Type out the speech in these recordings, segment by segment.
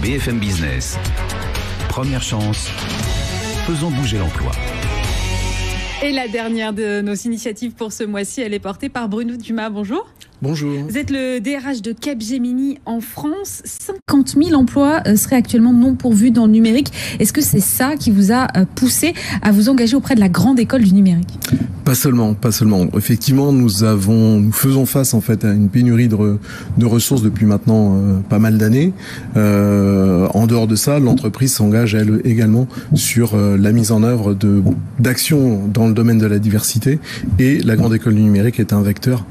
BFM Business. Première chance, faisons bouger l'emploi. Et la dernière de nos initiatives pour ce mois-ci, elle est portée par Bruno Dumas. Bonjour. Bonjour. Vous êtes le DRH de Capgemini en France. 50 000 emplois seraient actuellement non pourvus dans le numérique. Est-ce que c'est ça qui vous a poussé à vous engager auprès de la grande école du numérique ? Pas seulement. Effectivement, nous faisons face en fait à une pénurie de ressources depuis maintenant pas mal d'années. En dehors de ça, l'entreprise s'engage elle également sur la mise en œuvre d'actions dans le domaine de la diversité, et la grande école du numérique est un vecteur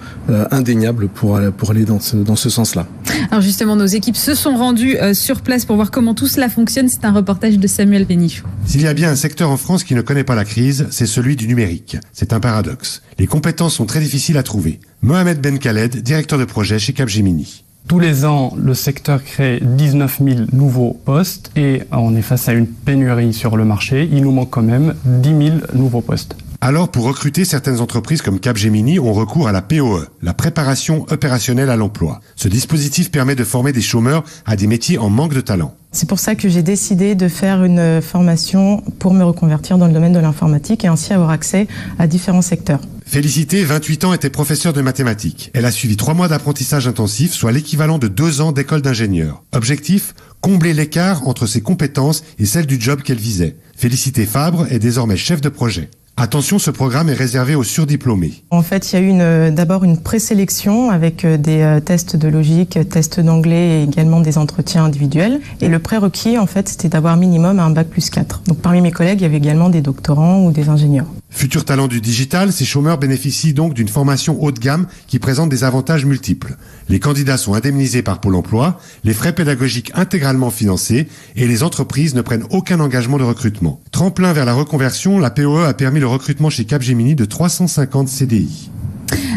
indéniable pour aller dans ce sens-là. Alors justement, nos équipes se sont rendues sur place pour voir comment tout cela fonctionne. C'est un reportage de Samuel Bénichou. S'il y a bien un secteur en France qui ne connaît pas la crise, c'est celui du numérique. C'est un paradoxe. Les compétences sont très difficiles à trouver. Mohamed Ben Khaled, directeur de projet chez Capgemini. Tous les ans, le secteur crée 19 000 nouveaux postes et on est face à une pénurie sur le marché. Il nous manque quand même 10 000 nouveaux postes. Alors, pour recruter, certaines entreprises comme Capgemini ont recours à la POE, la préparation opérationnelle à l'emploi. Ce dispositif permet de former des chômeurs à des métiers en manque de talent. C'est pour ça que j'ai décidé de faire une formation pour me reconvertir dans le domaine de l'informatique et ainsi avoir accès à différents secteurs. Félicité, 28 ans, était professeure de mathématiques. Elle a suivi 3 mois d'apprentissage intensif, soit l'équivalent de 2 ans d'école d'ingénieur. Objectif, combler l'écart entre ses compétences et celles du job qu'elle visait. Félicité Fabre est désormais chef de projet. Attention, ce programme est réservé aux surdiplômés. En fait, il y a eu d'abord une présélection avec des tests de logique, tests d'anglais et également des entretiens individuels. Et le prérequis, en fait, c'était d'avoir minimum un bac+4. Donc parmi mes collègues, il y avait également des doctorants ou des ingénieurs. Futur talent du digital, ces chômeurs bénéficient donc d'une formation haut de gamme qui présente des avantages multiples. Les candidats sont indemnisés par Pôle emploi, les frais pédagogiques intégralement financés et les entreprises ne prennent aucun engagement de recrutement. Tremplin vers la reconversion, la POE a permis le recrutement chez Capgemini de 350 CDI.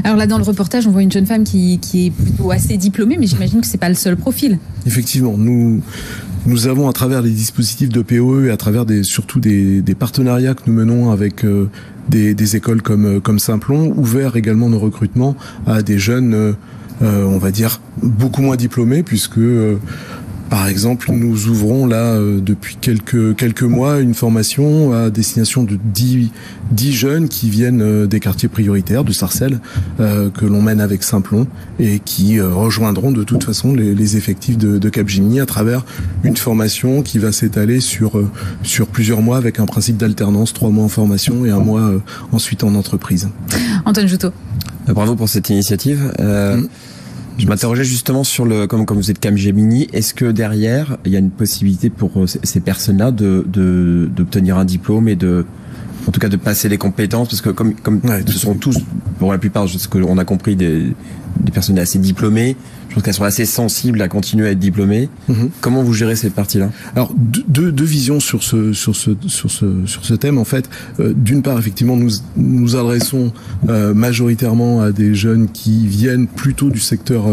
Alors là, dans le reportage, on voit une jeune femme qui est plutôt assez diplômée, mais j'imagine que c'est pas le seul profil. Effectivement, nous avons, à travers les dispositifs de POE et à travers surtout des partenariats que nous menons avec des écoles comme Simplon, ouvert également nos recrutements à des jeunes, on va dire, beaucoup moins diplômés, puisque par exemple, nous ouvrons là depuis quelques mois une formation à destination de 10 jeunes qui viennent des quartiers prioritaires de Sarcelles, que l'on mène avec Simplon et qui rejoindront de toute façon les effectifs de Capgemini à travers une formation qui va s'étaler sur plusieurs mois avec un principe d'alternance, 3 mois en formation et 1 mois ensuite en entreprise. Antoine Joutot. Bravo pour cette initiative. Je m'interrogeais justement sur comme vous êtes Capgemini, est-ce que derrière il y a une possibilité pour ces personnes-là d'obtenir un diplôme et en tout cas de passer les compétences, parce que comme ce sont tous, pour la plupart, ce qu'on a compris, des personnes assez diplômées, je pense qu'elles sont assez sensibles à continuer à être diplômées. Comment vous gérez cette partie-là ? Alors deux visions sur ce thème en fait. D'une part, effectivement, nous adressons majoritairement à des jeunes qui viennent plutôt du secteur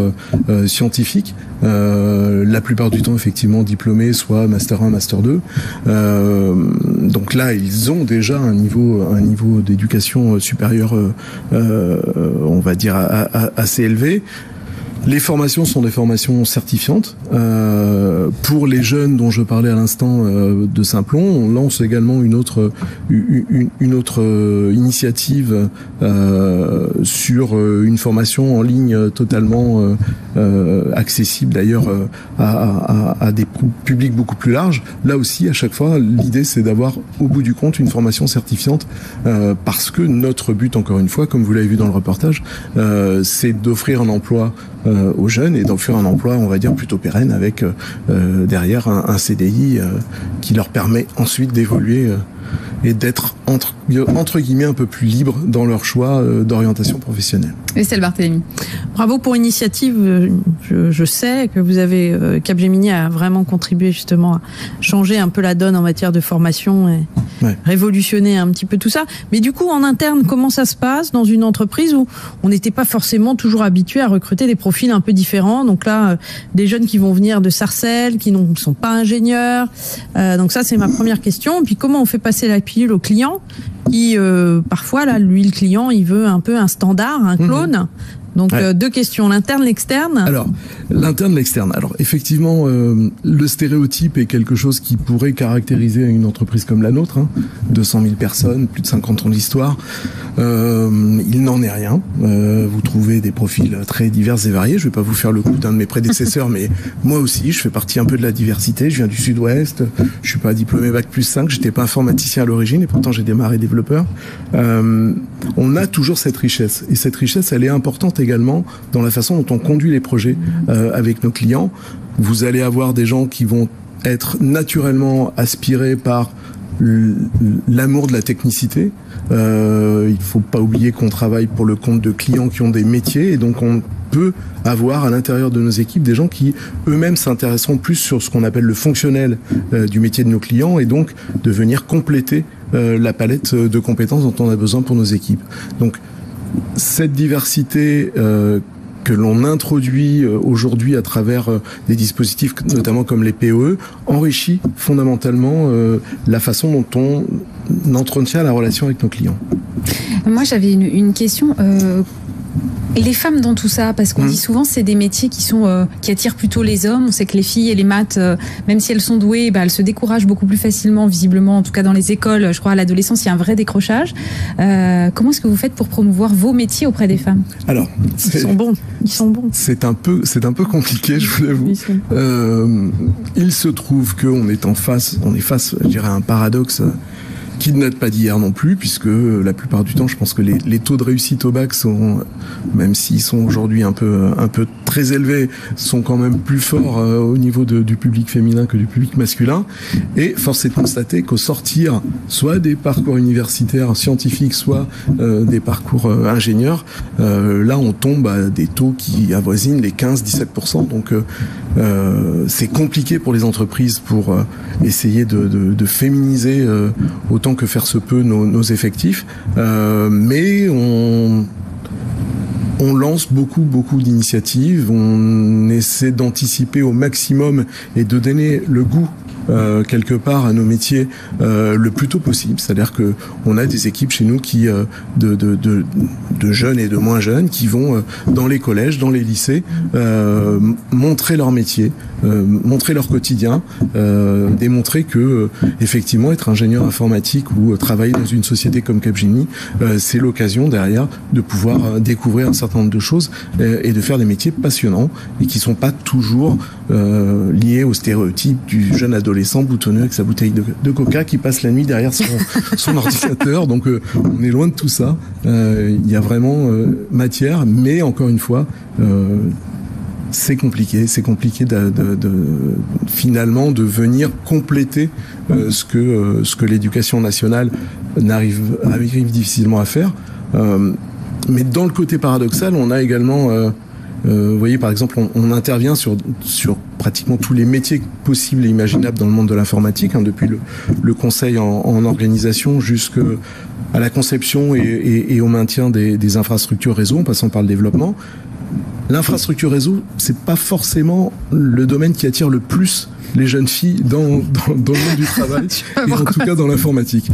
scientifique, la plupart du temps effectivement diplômés, soit master 1, master 2. Donc là, ils ont déjà un niveau d'éducation supérieure, on va dire assez élevé. Les formations sont des formations certifiantes. Pour les jeunes dont je parlais à l'instant de Simplon, on lance également une autre initiative sur une formation en ligne totalement accessible d'ailleurs à des publics beaucoup plus larges. Là aussi, à chaque fois, l'idée c'est d'avoir au bout du compte une formation certifiante parce que notre but, encore une fois, comme vous l'avez vu dans le reportage, c'est d'offrir un emploi aux jeunes et d'offrir un emploi, on va dire, plutôt pérenne avec derrière un CDI qui leur permet ensuite d'évoluer et d'être entre guillemets un peu plus libres dans leur choix d'orientation professionnelle. Estelle Barthélémy. Bravo pour l'initiative. Je sais que vous avez Capgemini a vraiment contribué justement à changer un peu la donne en matière de formation et révolutionner un petit peu tout ça. Mais du coup, en interne, comment ça se passe dans une entreprise où on n'était pas forcément toujours habitué à recruter des profils un peu différents? Donc là, des jeunes qui vont venir de Sarcelles, qui ne sont pas ingénieurs. Donc ça, c'est ma première question. Puis comment on fait passer la pilule au client qui, parfois, là, lui, le client, il veut un peu un standard, un clone. Donc, deux questions, l'interne, l'externe. Alors, L'interne, l'externe. Alors effectivement, le stéréotype est quelque chose qui pourrait caractériser une entreprise comme la nôtre, 200 000 personnes, plus de 50 ans d'histoire. Il n'en est rien. Vous trouvez des profils très divers et variés. Je ne vais pas vous faire le coup d'un de mes prédécesseurs, mais moi aussi, je fais partie un peu de la diversité. Je viens du Sud-Ouest. Je suis pas diplômé Bac+5. J'étais pas informaticien à l'origine et pourtant j'ai démarré développeur. On a toujours cette richesse. Et cette richesse, elle est importante également dans la façon dont on conduit les projets avec nos clients. Vous allez avoir des gens qui vont être naturellement aspirés par l'amour de la technicité. Il faut pas oublier qu'on travaille pour le compte de clients qui ont des métiers et donc on peut avoir à l'intérieur de nos équipes des gens qui eux-mêmes s'intéresseront plus sur ce qu'on appelle le fonctionnel du métier de nos clients et donc de venir compléter la palette de compétences dont on a besoin pour nos équipes. Donc cette diversité que l'on introduit aujourd'hui à travers des dispositifs notamment comme les POE enrichit fondamentalement la façon dont on entretient la relation avec nos clients. Moi j'avais une question. Les femmes dans tout ça, parce qu'on dit souvent c'est des métiers qui attirent plutôt les hommes. On sait que les filles et les maths, même si elles sont douées, elles se découragent beaucoup plus facilement, visiblement, en tout cas dans les écoles. Je crois à l'adolescence, il y a un vrai décrochage. Comment est-ce que vous faites pour promouvoir vos métiers auprès des femmes ? Alors, ils sont bons. C'est un peu compliqué, je vous l'avoue. Il se trouve qu'on est face, je dirais, à un paradoxe qui ne date pas d'hier non plus, puisque la plupart du temps, je pense que les taux de réussite au bac sont, même s'ils sont aujourd'hui un peu très élevés, sont quand même plus forts au niveau du public féminin que du public masculin. Et force est de constater qu'au sortir, soit des parcours universitaires scientifiques, soit des parcours ingénieurs, là on tombe à des taux qui avoisinent les 15-17%. Donc c'est compliqué pour les entreprises pour essayer de féminiser autant que faire se peut nos effectifs, mais on lance beaucoup d'initiatives, on essaie d'anticiper au maximum et de donner le goût quelque part à nos métiers le plus tôt possible. C'est-à-dire que on a des équipes chez nous qui de jeunes et de moins jeunes qui vont dans les collèges, dans les lycées montrer leur métier, montrer leur quotidien, démontrer que effectivement être ingénieur informatique ou travailler dans une société comme Capgemini, c'est l'occasion derrière de pouvoir découvrir un certain nombre de choses et de faire des métiers passionnants et qui sont pas toujours liés aux stéréotypes du jeune adolescent boutonneux avec sa bouteille de coca qui passe la nuit derrière son ordinateur. Donc on est loin de tout ça. Il y a vraiment matière, mais encore une fois, c'est compliqué finalement de venir compléter ce que l'éducation nationale arrive difficilement à faire. Mais dans le côté paradoxal, on a également vous voyez, par exemple, on intervient sur pratiquement tous les métiers possibles et imaginables dans le monde de l'informatique, depuis le conseil en organisation jusqu'à la conception et au maintien des infrastructures réseau, en passant par le développement. L'infrastructure réseau, c'est pas forcément le domaine qui attire le plus les jeunes filles dans le monde du travail et en tout cas dans l'informatique.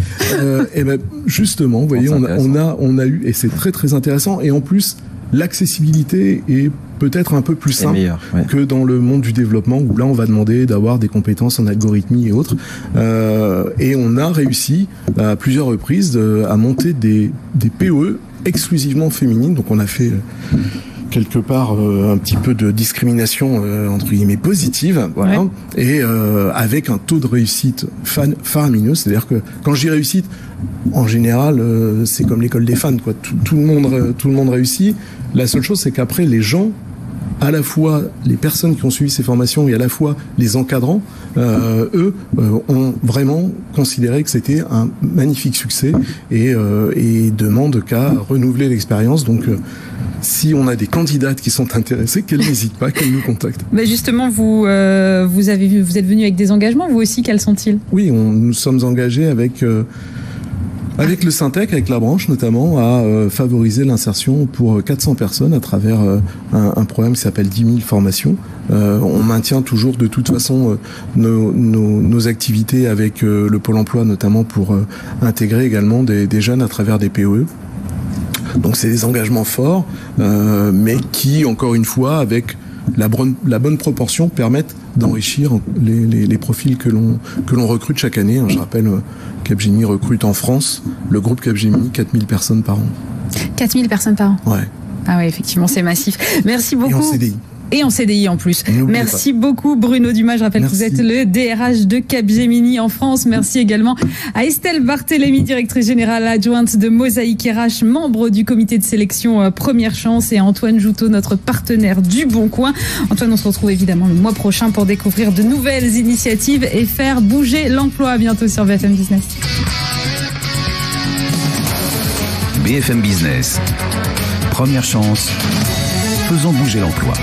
Et ben justement, vous voyez, on a eu, et c'est très intéressant, et en plus l'accessibilité est peut-être un peu plus simple que dans le monde du développement où là on va demander d'avoir des compétences en algorithmie et autres. Et on a réussi à plusieurs reprises à monter des POE exclusivement féminines. Donc on a fait quelque part un petit peu de discrimination entre guillemets positive, voilà, et avec un taux de réussite faramineux. C'est-à-dire que quand je dis réussite, en général, c'est comme l'école des fans, quoi. Tout le monde réussit. La seule chose, c'est qu'après, les gens, à la fois les personnes qui ont suivi ces formations et à la fois les encadrants, eux, ont vraiment considéré que c'était un magnifique succès et demandent qu'à renouveler l'expérience. Donc, si on a des candidates qui sont intéressées, qu'elles n'hésitent pas, qu'elles nous contactent. Mais justement, vous êtes venu avec des engagements, vous aussi, quels sont-ils ? Oui, nous sommes engagés avec le Syntec, avec la branche notamment, à favoriser l'insertion pour 400 personnes à travers un programme qui s'appelle 10 000 formations. On maintient toujours de toute façon nos activités avec le Pôle emploi, notamment pour intégrer également des jeunes à travers des POE. Donc c'est des engagements forts, mais qui, encore une fois, avec la bonne proportion permette d'enrichir les profils que l'on recrute chaque année. Je rappelle, Capgemini recrute en France, le groupe Capgemini, 4000 personnes par an. 4000 personnes par an. Ouais. Ah ouais, effectivement, c'est massif. Merci beaucoup. Et en CDI. Et en CDI en plus. Merci beaucoup beaucoup Bruno Dumas. Je rappelle que vous êtes le DRH de Capgemini en France. Merci également à Estelle Barthélémy, directrice générale adjointe de Mosaïque RH, membre du comité de sélection Première Chance, et à Antoine Joutot, notre partenaire du Bon Coin. Antoine, on se retrouve évidemment le mois prochain pour découvrir de nouvelles initiatives et faire bouger l'emploi. À bientôt sur BFM Business. BFM Business. Première chance. Faisons bouger l'emploi.